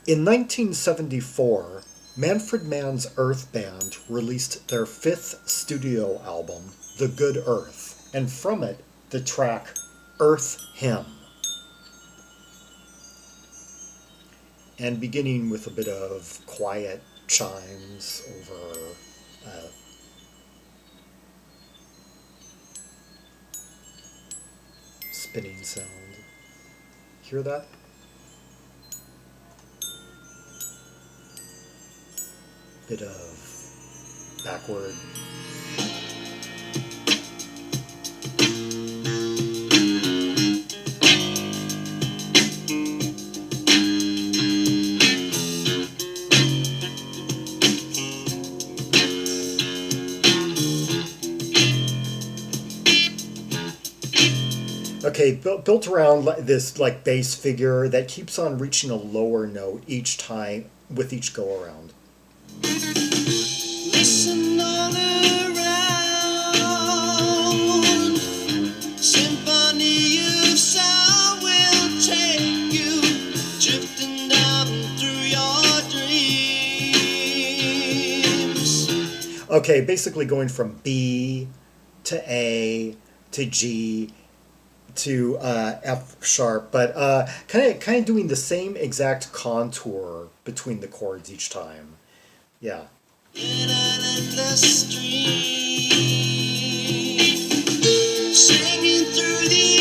In 1974, Manfred Mann's Earth Band released their fifth studio album, The Good Earth, and from it, the track Earth Hymn. And beginning with a bit of quiet chimes over spinning sound. Hear that? Bit of backward. Okay, built around this like bass figure that keeps on reaching a lower note each time with each go around. Listen all around. Symphony of sound will take you drifting down through your dreams. Okay, basically going from B to A to G to F sharp, but kind of doing the same exact contour between the chords each time. Yeah. In an endless stream, singing through the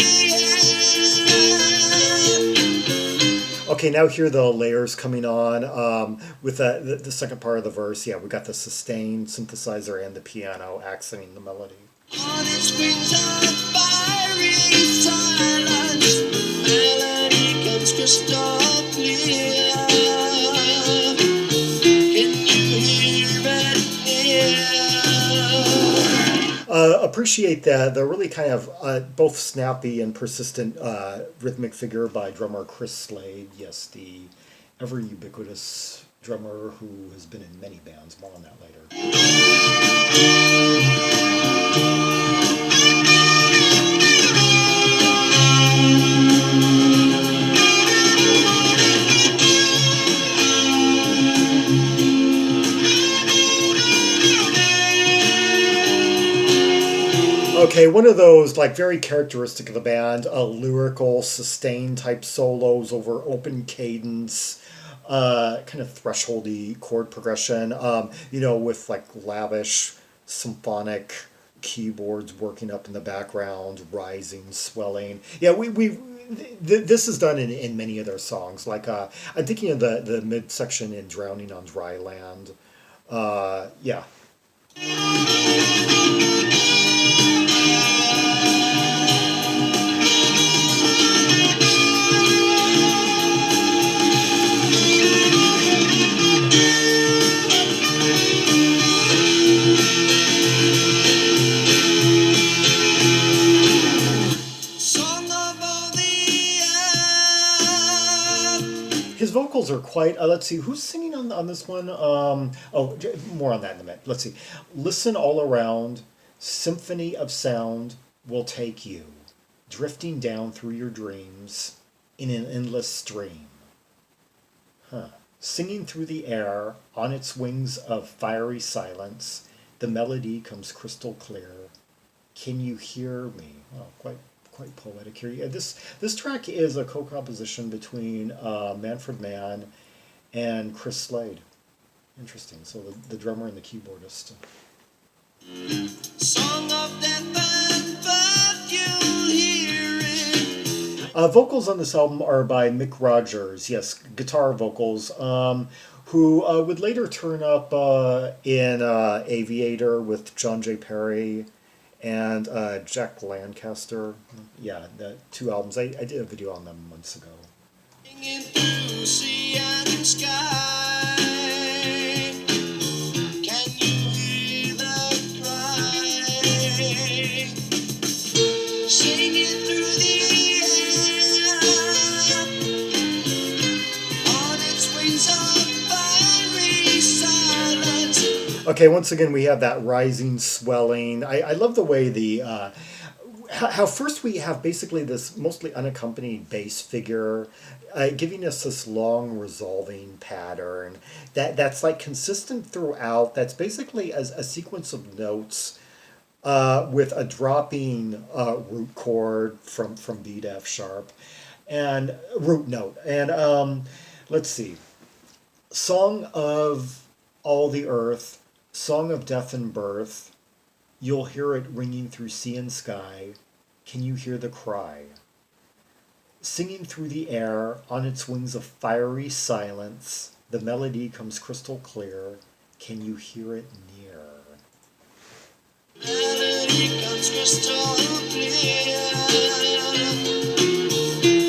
air. Okay, now hear the layers coming on with the second part of the verse. Yeah, we got the sustained synthesizer and the piano accenting the melody. On its wings of fiery silence, melody comes crystal clear. Can you hear it near? Appreciate the really kind of both snappy and persistent rhythmic figure by drummer Chris Slade. Yes, the ever ubiquitous drummer who has been in many bands. More on that later. Okay, one of those like very characteristic of the band, lyrical, sustained type solos over open cadence, kind of thresholdy chord progression. With like lavish symphonic keyboards working up in the background, rising, swelling. Yeah, this is done in many of their songs. Like I'm thinking of the midsection in "Drowning on Dry Land." Yeah. His vocals are quite. Let's see, who's singing on this one? More on that in a minute. Let's see. Listen all around. Symphony of sound will take you, drifting down through your dreams in an endless stream. Huh. Singing through the air on its wings of fiery silence, the melody comes crystal clear. Can you hear me? Oh, quite poetic here. Yeah, this track is a co-composition between Manfred Mann and Chris Slade. Interesting. So the drummer and the keyboardist. Song of death and birth, you'll hear it. Vocals on this album are by Mick Rogers. Yes, guitar vocals. Who would later turn up in Aviator with John J. Perry and Jack Lancaster. Yeah, the two albums. I did a video on them months ago. Singing through sea and sky. Can you hear the cry? Singing through the air on its wings of fiery silence. Okay, once again we have that rising swelling. I love the way the how first we have basically this mostly unaccompanied bass figure, giving us this long resolving pattern that's like consistent throughout. That's basically a sequence of notes with a dropping root chord from B to F sharp, and root note. And let's see, Song of All the Earth, Song of Death and Birth. You'll hear it ringing through sea and sky. Can you hear the cry? Singing through the air on its wings of fiery silence, the melody comes crystal clear. Can you hear it near? Melody comes crystal clear.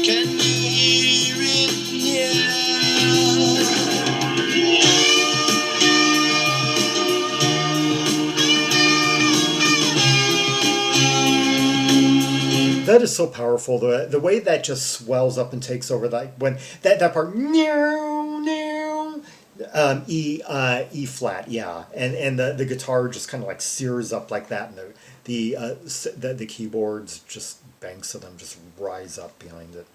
Can you hear it near? That is so powerful. The way that just swells up and takes over, like when that part, E flat, yeah, and the guitar just kind of like sears up like that, and the keyboards just banks of them just rise up behind it.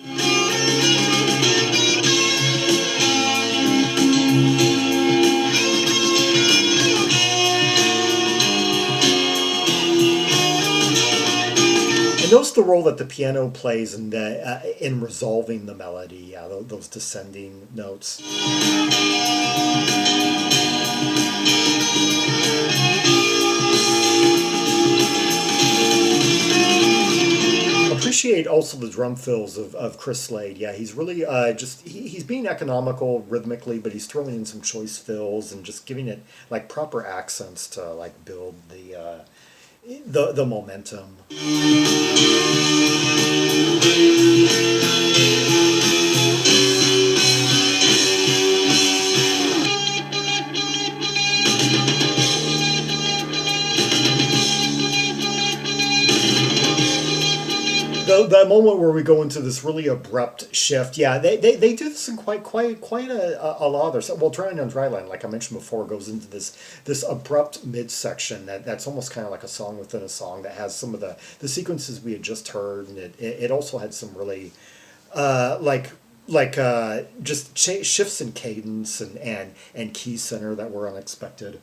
And notice the role that the piano plays in resolving the melody. Yeah, those descending notes. Appreciate also the drum fills of Chris Slade. Yeah, he's really he's being economical rhythmically, but he's throwing in some choice fills and just giving it like proper accents to like build the momentum. That moment where we go into this really abrupt shift, yeah, they do this in quite a lot of their stuff. Well, Dryland on Dryland, like I mentioned before, goes into this abrupt midsection that's almost kind of like a song within a song that has some of the sequences we had just heard, and it also had some really just shifts in cadence and key center that were unexpected.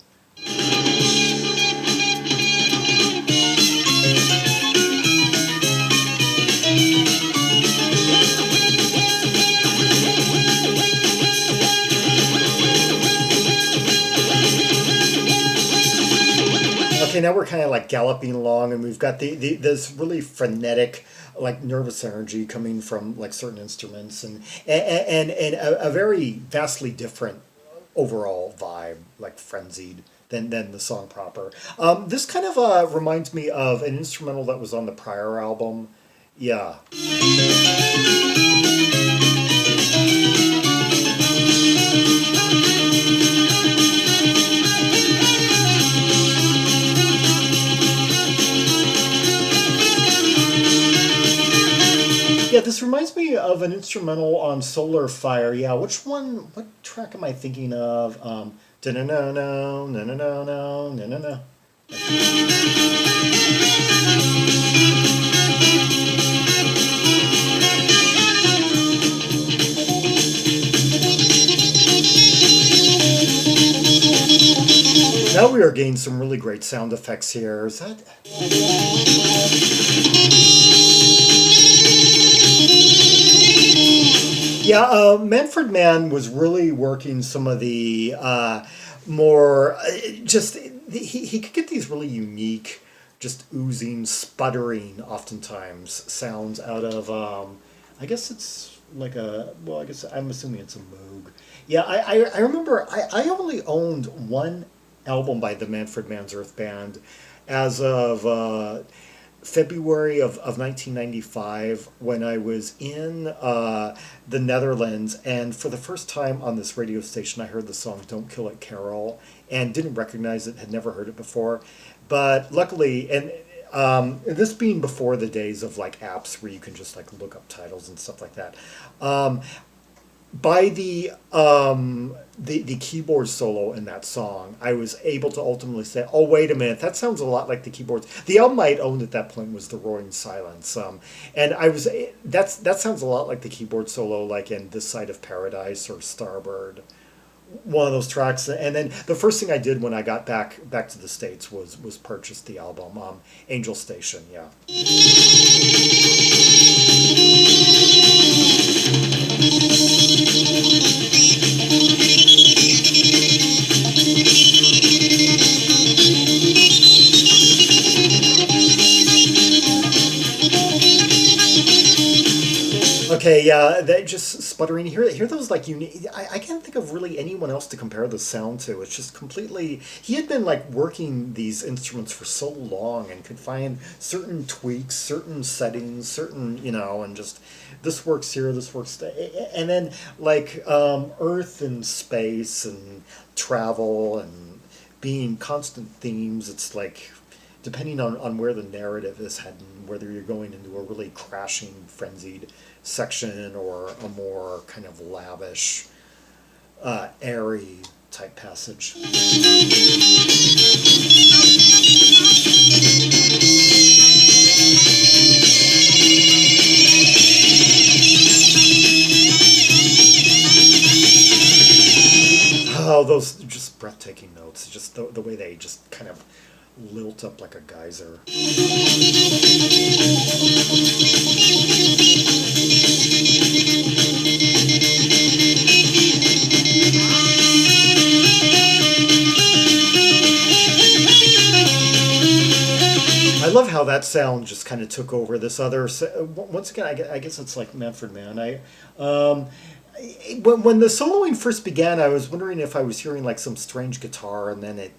Okay, now we're kind of like galloping along, and we've got this really frenetic, like nervous energy coming from like certain instruments, and a very vastly different overall vibe, like frenzied than the song proper. This kind of reminds me of an instrumental that was on the prior album. Yeah. Yeah, this reminds me of an instrumental on Solar Fire. Yeah, which one? What track am I thinking of? No no no no no no no no no no. Now we are getting some really great sound effects here. Is that? Yeah, Manfred Mann was really working some of the more he could get these really unique, just oozing, sputtering, oftentimes sounds out of I guess it's like I guess I'm assuming it's a Moog. Yeah, I remember I only owned one album by the Manfred Mann's Earth Band as of February of 1995 when I was in the Netherlands, and for the first time on this radio station I heard the song Don't Kill It Carol and didn't recognize it, had never heard it before. But luckily, and this being before the days of like apps where you can just like look up titles and stuff like that, by the keyboard solo in that song, I was able to ultimately say, "Oh, wait a minute, that sounds a lot like the keyboards." The album I had owned at that point was the Roaring Silence, and I was that sounds a lot like the keyboard solo, like in This Side of Paradise or Starbird, one of those tracks. And then the first thing I did when I got back to the States was purchase the album, Angel Station. Yeah. Okay, yeah, that just sputtering. Hear those like unique. I can't think of really anyone else to compare the sound to. It's just completely. He had been like working these instruments for so long and could find certain tweaks, certain settings, certain and just this works here, this works, and then like Earth and space and travel and being constant themes. It's like depending on where the narrative is heading, whether you're going into a really crashing, frenzied section or a more kind of lavish, airy type passage. Oh, those just breathtaking notes. Just the way they just kind of lilt up like a geyser. I love how that sound just kind of took over this other. Once again, I guess it's like Manfred Mann. When the soloing first began, I was wondering if I was hearing like some strange guitar, and then it.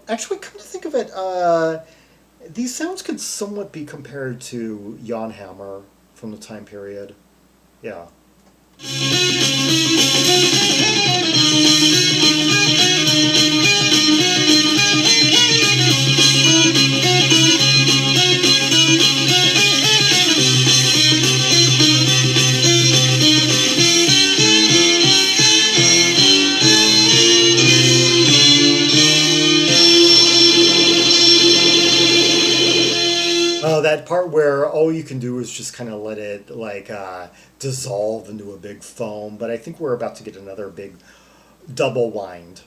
Actually, come to think of it, these sounds could somewhat be compared to Jan Hammer from the time period. Yeah. That part where all you can do is just kind of let it like dissolve into a big foam. But I think we're about to get another big double wind.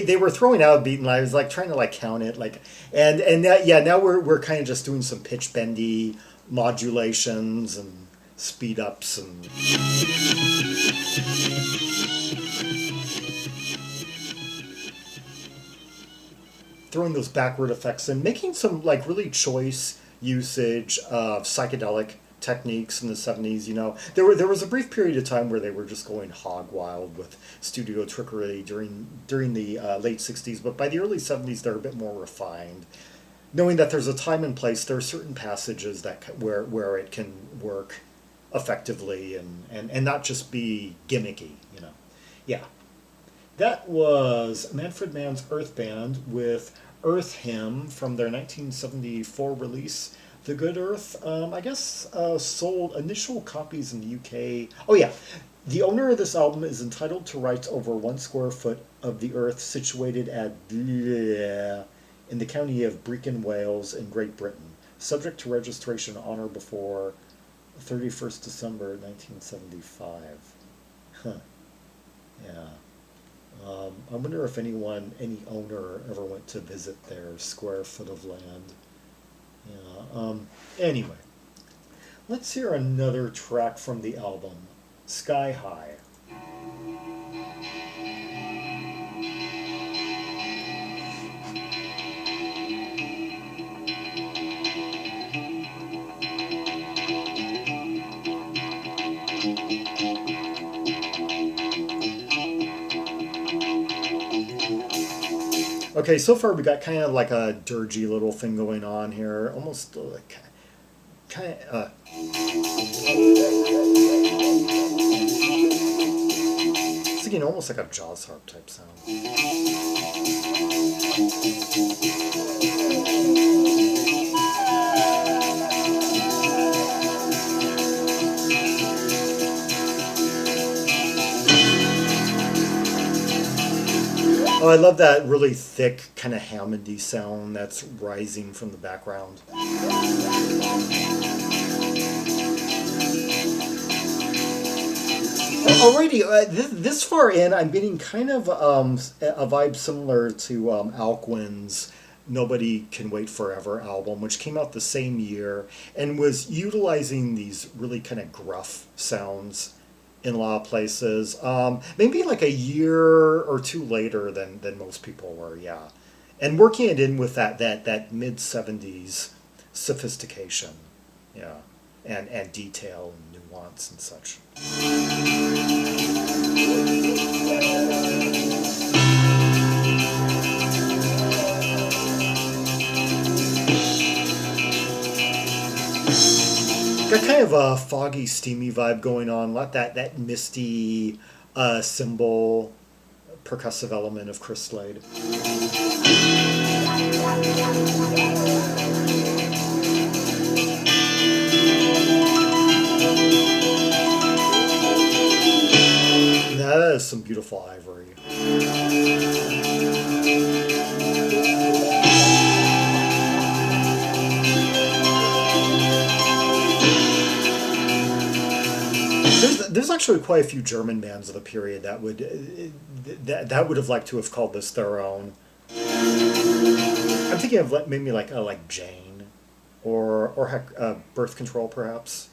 They were throwing out a beat, and I was like trying to like count it, like and that, yeah, now we're kind of just doing some pitch bendy modulations and speed ups and throwing those backward effects and making some like really choice usage of psychedelic techniques in the 70s. There was a brief period of time where they were just going hog wild with studio trickery during the late 60s, but by the early 70s they're a bit more refined, knowing that there's a time and place. There are certain passages where it can work effectively and not just be gimmicky. Yeah. That was Manfred Mann's Earth Band with Earth Hymn from their 1974 release, The Good Earth. I guess sold initial copies in the UK. Oh, yeah. The owner of this album is entitled to rights over 1 square foot of the earth situated at in the county of Brecon, Wales, in Great Britain, subject to registration on or before 31st December 1975. Huh. Yeah. I wonder if any owner ever went to visit their square foot of land. Yeah. Anyway, let's hear another track from the album, Sky High. Okay, so far we got kind of like a dirgy little thing going on here, almost like kind of. thinking almost like a jaws harp type sound. Oh, I love that really thick, kind of Hammondy sound that's rising from the background. Alrighty, this far in, I'm getting kind of a vibe similar to Alcuin's Nobody Can Wait Forever album, which came out the same year and was utilizing these really kind of gruff sounds in a lot of places. Maybe like a year or two later than most people were, yeah. And working it in with that mid 70s sophistication, yeah, and detail and nuance and such. Got kind of a foggy, steamy vibe going on. Let that misty cymbal percussive element of Chris Slade. That is some beautiful ivory. There's actually quite a few German bands of the period that would have liked to have called this their own. I'm thinking of maybe like Jane, or heck, Birth Control perhaps.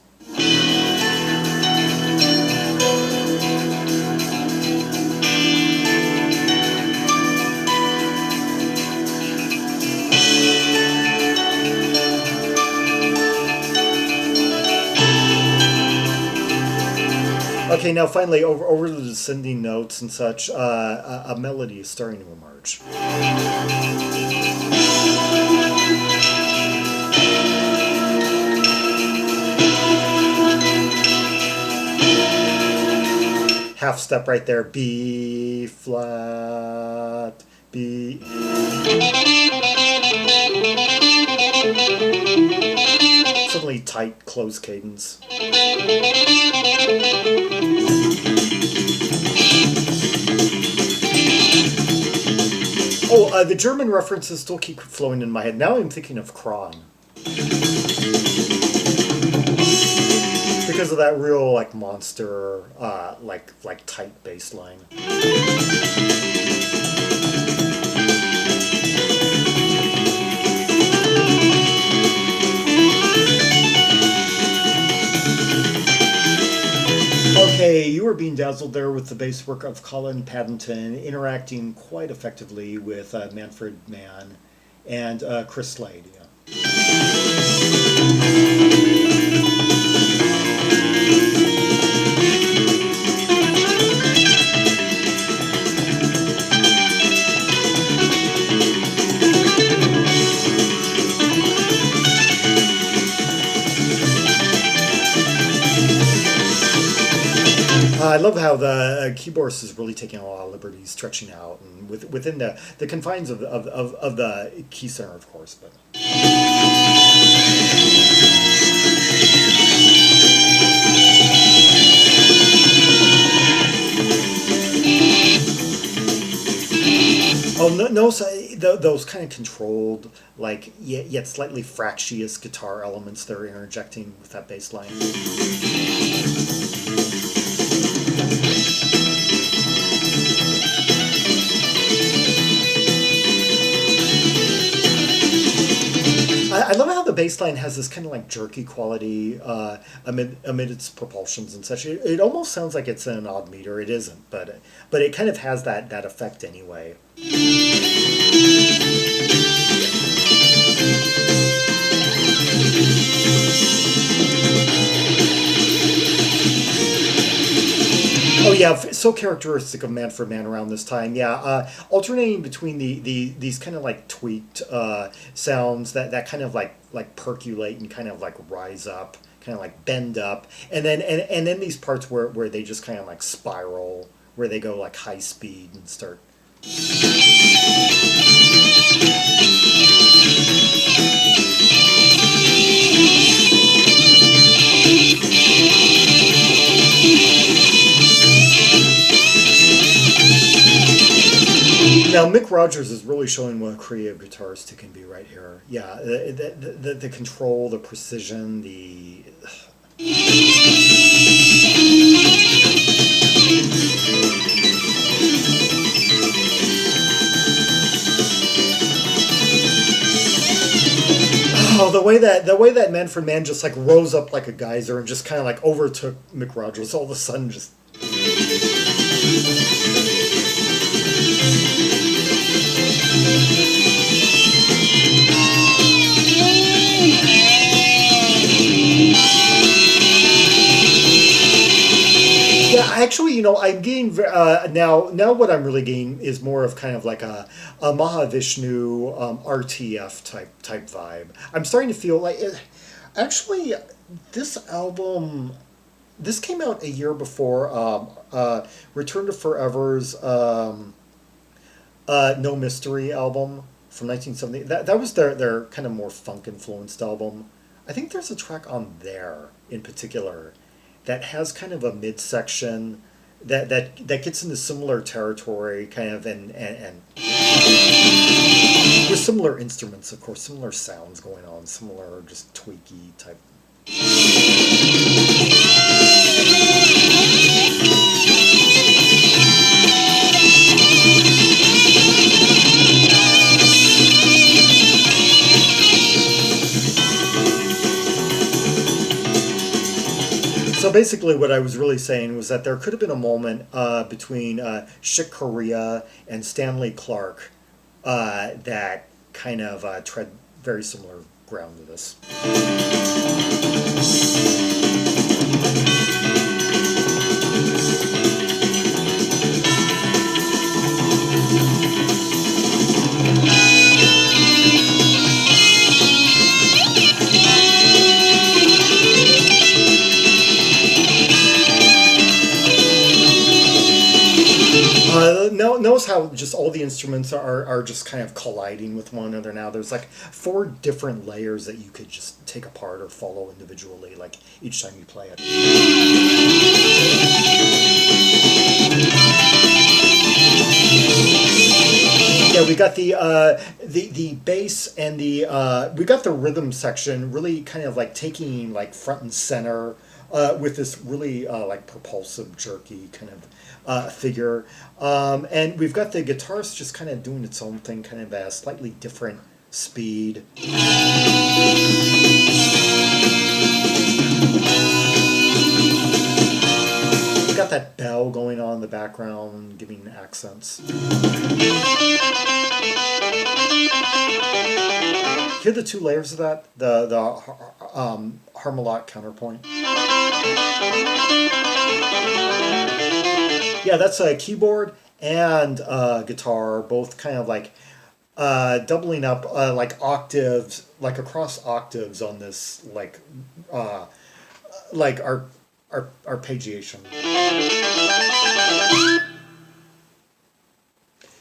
Okay, now finally, over the descending notes and such, a melody is starting to emerge. Half step right there, B flat, B. Suddenly tight, closed cadence. Oh, the German references still keep flowing in my head. Now I'm thinking of Kron. Because of that real, like, monster, like tight bass line. Okay, you were being dazzled there with the bass work of Colin Pattenden, interacting quite effectively with Manfred Mann and Chris Slade. Yeah. I love how the keyboardist is really taking a lot of liberties, stretching out, and within the confines of the key center, of course. But oh no, so those kind of controlled, like yet slightly fractious guitar elements they're interjecting with that bass line. I love how the bass line has this kind of like jerky quality amid its propulsions and such. It almost sounds like it's in an odd meter. It isn't, but it kind of has that effect anyway. Oh yeah, so characteristic of Manfred Mann around this time. Yeah, alternating between these kind of like tweaked sounds that kind of like percolate and kind of like rise up, kind of like bend up, and then these parts where they just kind of like spiral where they go like high speed and start. Now Mick Rogers is really showing what a creative guitarist can be right here. Yeah, the control, the precision, the oh, the way that Manfred Mann just like rose up like a geyser and just kind of like overtook Mick Rogers all of a sudden just. Yeah, actually, I'm getting now. What I'm really getting is more of kind of like a Mahavishnu RTF type vibe. I'm starting to feel like actually this album. This came out a year before Return to Forever's No Mystery album from 1970. That was their kind of more funk influenced album. I think there's a track on there in particular that has kind of a midsection that gets into similar territory, kind of, and with similar instruments, of course, similar sounds going on, similar just tweaky type. So basically, what I was really saying was that there could have been a moment between Chick Corea and Stanley Clarke that kind of tread very similar ground to this. Notice how just all the instruments are just kind of colliding with one another now. There's like 4 different layers that you could just take apart or follow individually, like each time you play it. Yeah, we got the bass and we got the rhythm section really kind of like taking like front and center with this really like propulsive, jerky kind of figure. And we've got the guitarist just kind of doing its own thing, kind of at a slightly different speed. We've got that bell going on in the background, giving accents. Hear the 2 layers of that? The harmonic counterpoint. Yeah, that's a keyboard and guitar, both kind of like doubling up like octaves, like across octaves on this like arpeggiation.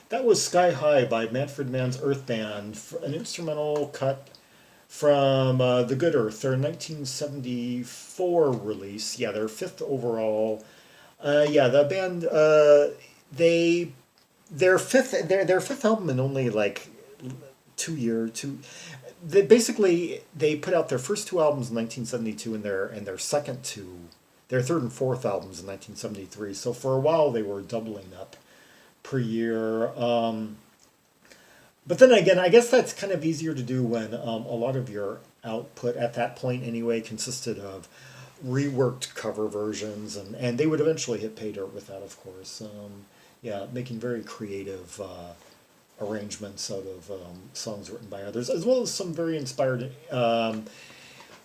That was Sky High by Manfred Mann's Earth Band, an instrumental cut from The Good Earth, their 1974 release. Yeah, their 5th overall. Yeah, the band their fifth album in only like 2 years. They put out their first 2 albums in 1972 and their second 2, their 3rd and 4th albums in 1973. So for a while they were doubling up per year. But then again, I guess that's kind of easier to do when a lot of your output at that point anyway consisted of reworked cover versions, and they would eventually hit pay dirt with that, of course. Yeah, making very creative arrangements out of songs written by others, as well as some very inspired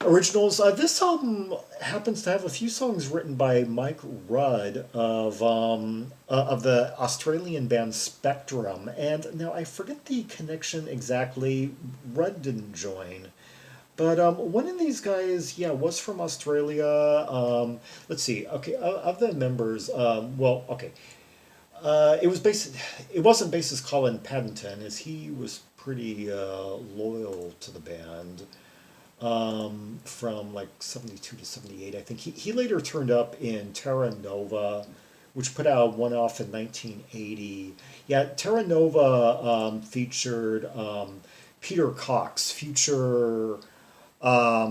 originals. This album happens to have a few songs written by Mike Rudd of the Australian band Spectrum, and now I forget the connection exactly. Rudd didn't join. But one of these guys, yeah, was from Australia. Let's see. Okay, of the members, well, okay. It was based. It wasn't bassist Colin Pattenden, as he was pretty loyal to the band from like 72 to 78. I think he later turned up in Terra Nova, which put out one off in 1980. Yeah, Terra Nova featured Peter Cox, future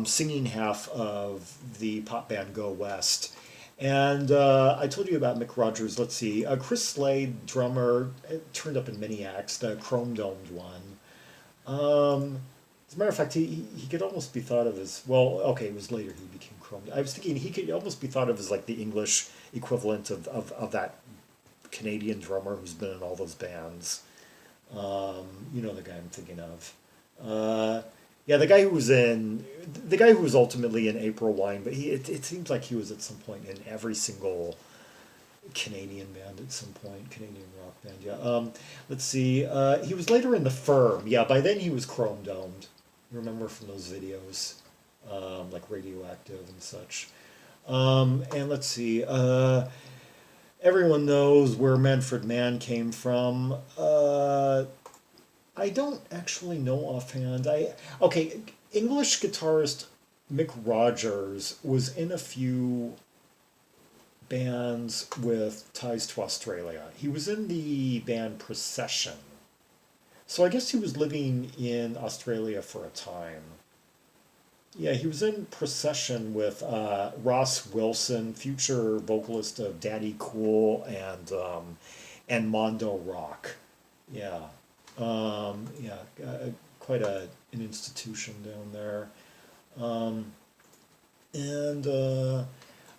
singing half of the pop band Go West. And I told you about Mick Rogers. Let's see. Chris Slade, drummer, turned up in many acts, the chrome domed one. As a matter of fact, he could almost be thought of as, well, okay, it was later he became chrome. I was thinking he could almost be thought of as like the English equivalent of that Canadian drummer who's been in all those bands. You know the guy I'm thinking of. Yeah, the guy who was ultimately in April Wine, but it seems like he was at some point in every single Canadian band at some point, Canadian rock band. Yeah. Let's see. He was later in the Firm. Yeah, by then he was chrome domed. You remember from those videos, like Radioactive and such. And let's see. Everyone knows where Manfred Mann came from. I don't actually know offhand. Okay, English guitarist Mick Rogers was in a few bands with ties to Australia. He was in the band Procession. So I guess he was living in Australia for a time. Yeah, he was in Procession with Ross Wilson, future vocalist of Daddy Cool and Mondo Rock. Yeah. Yeah, quite an institution down there. Um, and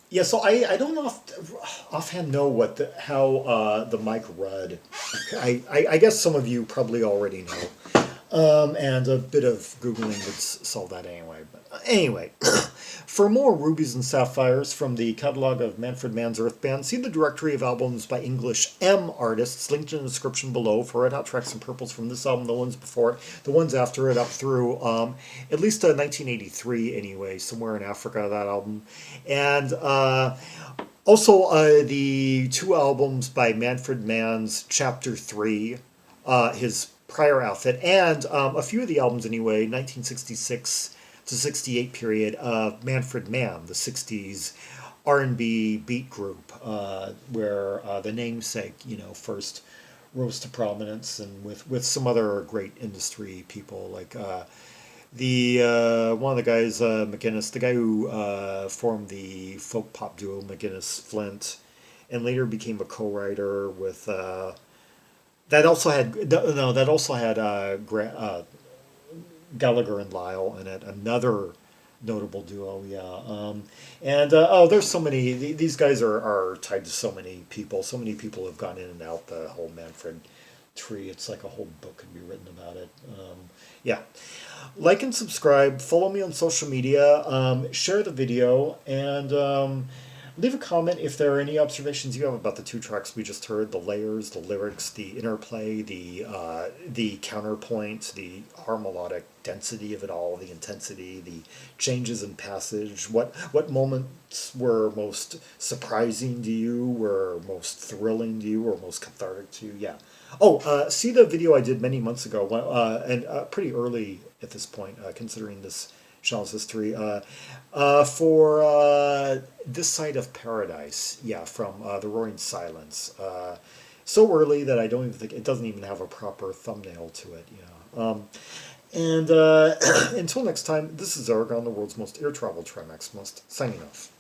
yeah, so I don't know offhand know how the Mike Rudd. I guess some of you probably already know. And a bit of Googling would solve that anyway. But anyway, for more Rubies and Sapphires from the catalog of Manfred Mann's Earth Band, see the directory of albums by English M artists linked in the description below for Red Hot tracks and purples from this album, the ones before it, the ones after it, up through at least 1983 anyway, somewhere in Africa, that album. And also the two albums by Manfred Mann's Chapter 3, his prior outfit, and a few of the albums anyway, 1966 to 68 period of Manfred Mann, the 60s R&B beat group, where the namesake, first rose to prominence, and with some other great industry people like the one of the guys, McGuinness, the guy who formed the folk pop duo McGuinness Flint, and later became a co-writer with. That also had Gallagher and Lyle in it. Another notable duo, yeah. And there's so many. These guys are tied to so many people. So many people have gone in and out the whole Manfred tree. It's like a whole book could be written about it. Yeah. Like and subscribe. Follow me on social media. Share the video, and leave a comment if there are any observations you have about the two tracks we just heard: the layers, the lyrics, the interplay, the counterpoint, the harmonic density of it all, the intensity, the changes in passage. What moments were most surprising to you, were most thrilling to you, or most cathartic to you? Yeah. Oh, see the video I did many months ago, and pretty early at this point, considering this Shaw's history, for This Side of Paradise, yeah, from The Roaring Silence. So early that I don't even think, it doesn't even have a proper thumbnail to it, yeah. And until next time, this is Zaragon, the world's most air-traveled Trimax, signing off.